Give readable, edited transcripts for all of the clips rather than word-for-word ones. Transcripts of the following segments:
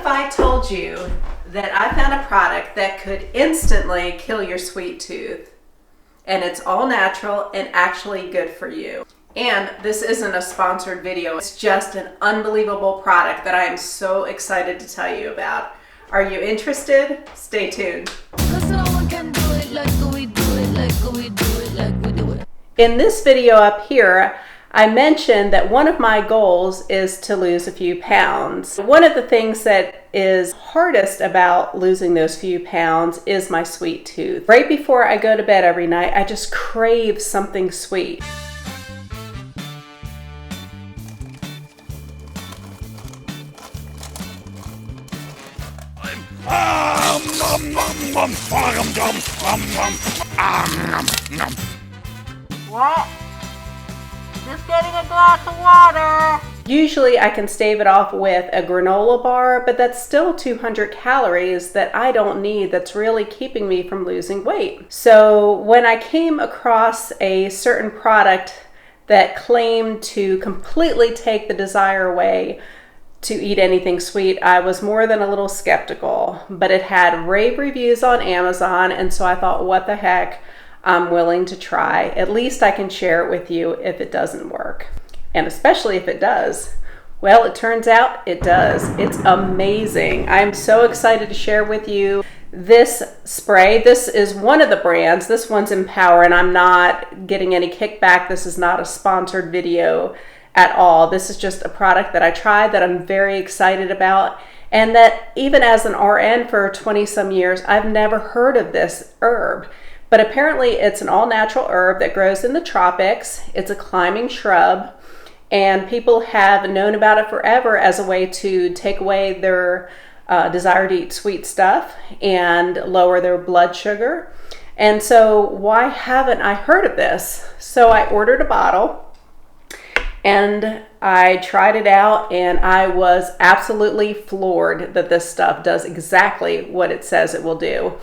if I told you that I found a product that could instantly kill your sweet tooth, and it's all natural and actually good for you? And this isn't a sponsored video. It's just an unbelievable product that I am so excited to tell you about. Are you interested? Stay tuned. In this video up here, I mentioned that one of my goals is to lose a few pounds. One of the things that is hardest about losing those few pounds is my sweet tooth. Right before I go to bed every night, I just crave something sweet. What? Just getting a glass of water. Usually I can stave it off with a granola bar, but that's still 200 calories that I don't need, that's really keeping me from losing weight. So when I came across a certain product that claimed to completely take the desire away to eat anything sweet, I was more than a little skeptical, but it had rave reviews on Amazon, and so I thought, what the heck, I'm willing to try. At least I can share it with you if it doesn't work. And especially if it does. Well, it turns out it does. It's amazing. I'm so excited to share with you this spray. This is one of the brands. This one's Empower, and I'm not getting any kickback. This is not a sponsored video at all. This is just a product that I tried that I'm very excited about, and that even as an RN for 20 some years, I've never heard of this herb. But apparently it's an all-natural herb that grows in the tropics. It's a climbing shrub, and people have known about it forever as a way to take away their desire to eat sweet stuff and lower their blood sugar. And so why haven't I heard of this? So I ordered a bottle and I tried it out, and I was absolutely floored that this stuff does exactly what it says it will do.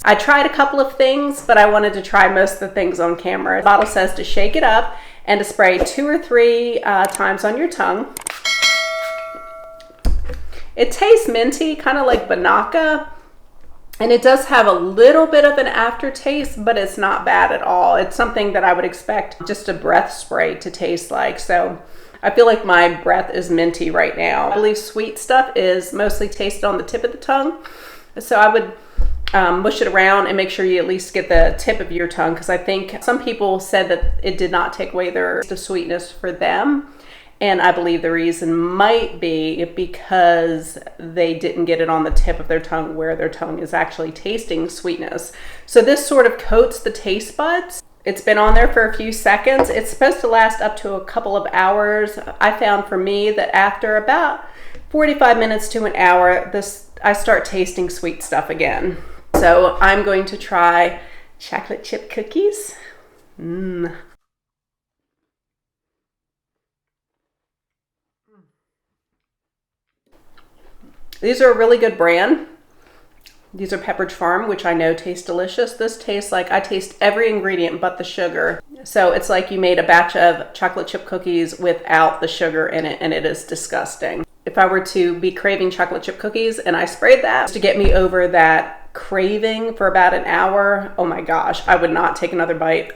I tried a couple of things, but I wanted to try most of the things on camera. The bottle says to shake it up and to spray 2 or 3 times on your tongue. It tastes minty, kind of like Banaka, and it does have a little bit of an aftertaste, but it's not bad at all. It's something that I would expect just a breath spray to taste like. So I feel like my breath is minty right now. I believe sweet stuff is mostly tasted on the tip of the tongue. So I would mush it around and make sure you at least get the tip of your tongue, because I think some people said that it did not take away their sweetness for them, and I believe the reason might be because they didn't get it on the tip of their tongue where their tongue is actually tasting sweetness. So this sort of coats the taste buds. It's been on there for a few seconds. It's supposed to last up to a couple of hours. I found for me that after about 45 minutes to an hour, I start tasting sweet stuff again. So I'm going to try chocolate chip cookies. These are a really good brand. These are Pepperidge Farm, which I know taste delicious. This tastes like I taste every ingredient but the sugar. So it's like you made a batch of chocolate chip cookies without the sugar in it, and it is disgusting. If I were to be craving chocolate chip cookies and I sprayed that to get me over that craving for about an hour, oh my gosh, I would not take another bite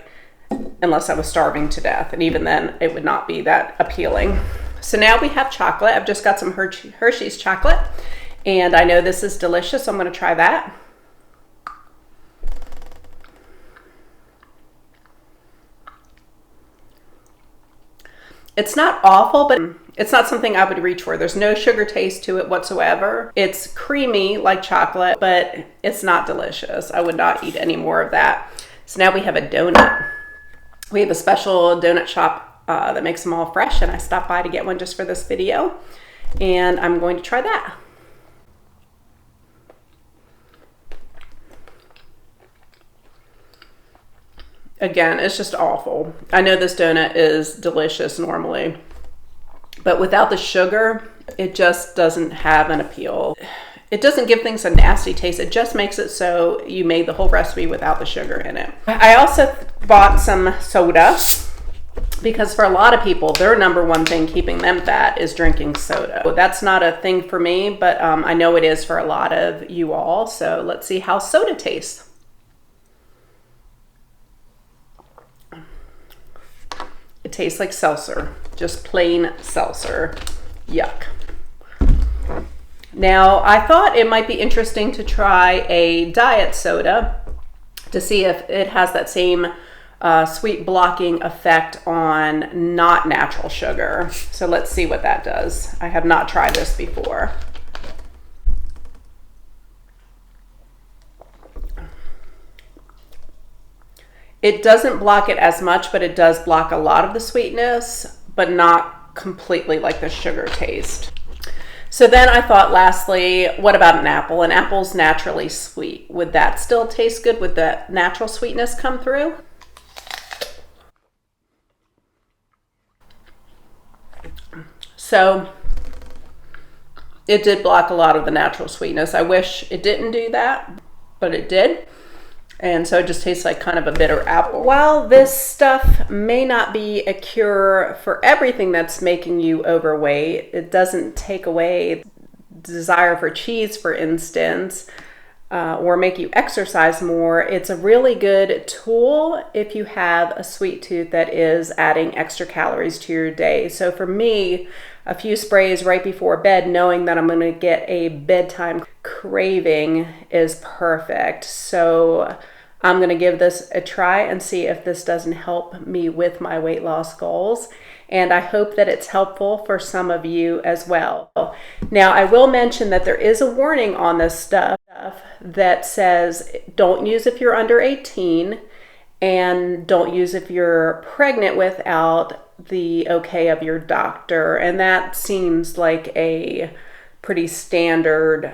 unless I was starving to death. And even then, it would not be that appealing. So now we have chocolate. I've just got some Hershey's chocolate, and I know this is delicious, so I'm going to try that. It's not awful, but it's not something I would reach for. There's no sugar taste to it whatsoever. It's creamy like chocolate, but it's not delicious. I would not eat any more of that. So now we have a donut. We have a special donut shop that makes them all fresh, and I stopped by to get one just for this video, and I'm going to try that. Again, it's just awful. I know this donut is delicious normally, but without the sugar, it just doesn't have an appeal. It doesn't give things a nasty taste. It just makes it so you made the whole recipe without the sugar in it. I also bought some soda. because for a lot of people, their number one thing keeping them fat is drinking soda. That's not a thing for me, but I know it is for a lot of you all. So let's see how soda tastes. It tastes like seltzer, just plain seltzer. Yuck. Now, I thought it might be interesting to try a diet soda to see if it has that same sweet blocking effect on not natural sugar. So let's see what that does. I have not tried this before. It doesn't block it as much, but it does block a lot of the sweetness, but not completely like the sugar taste. So then I thought, lastly, what about an apple? An apple's naturally sweet. Would that still taste good? Would that natural sweetness come through? So it did block a lot of the natural sweetness. I wish it didn't do that, but it did. And so it just tastes like kind of a bitter apple. While this stuff may not be a cure for everything that's making you overweight, it doesn't take away desire for cheese, for instance, or make you exercise more. It's a really good tool if you have a sweet tooth that is adding extra calories to your day. So for me, a few sprays right before bed, knowing that I'm going to get a bedtime craving, is perfect. So I'm going to give this a try and see if this doesn't help me with my weight loss goals. And I hope that it's helpful for some of you as well. Now, I will mention that there is a warning on this stuff that says don't use if you're under 18 and don't use if you're pregnant without the okay of your doctor. And that seems like a pretty standard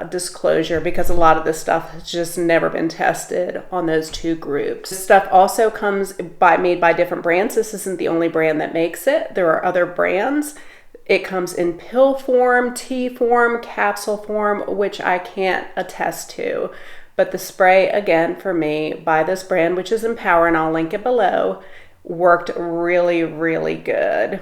disclosure, because a lot of this stuff has just never been tested on those two groups. This stuff also comes made by different brands. This isn't the only brand that makes it. There are other brands. It comes in pill form, tea form, capsule form, which I can't attest to. But the spray, again, for me, by this brand, which is Empower, and I'll link it below, worked really, really good.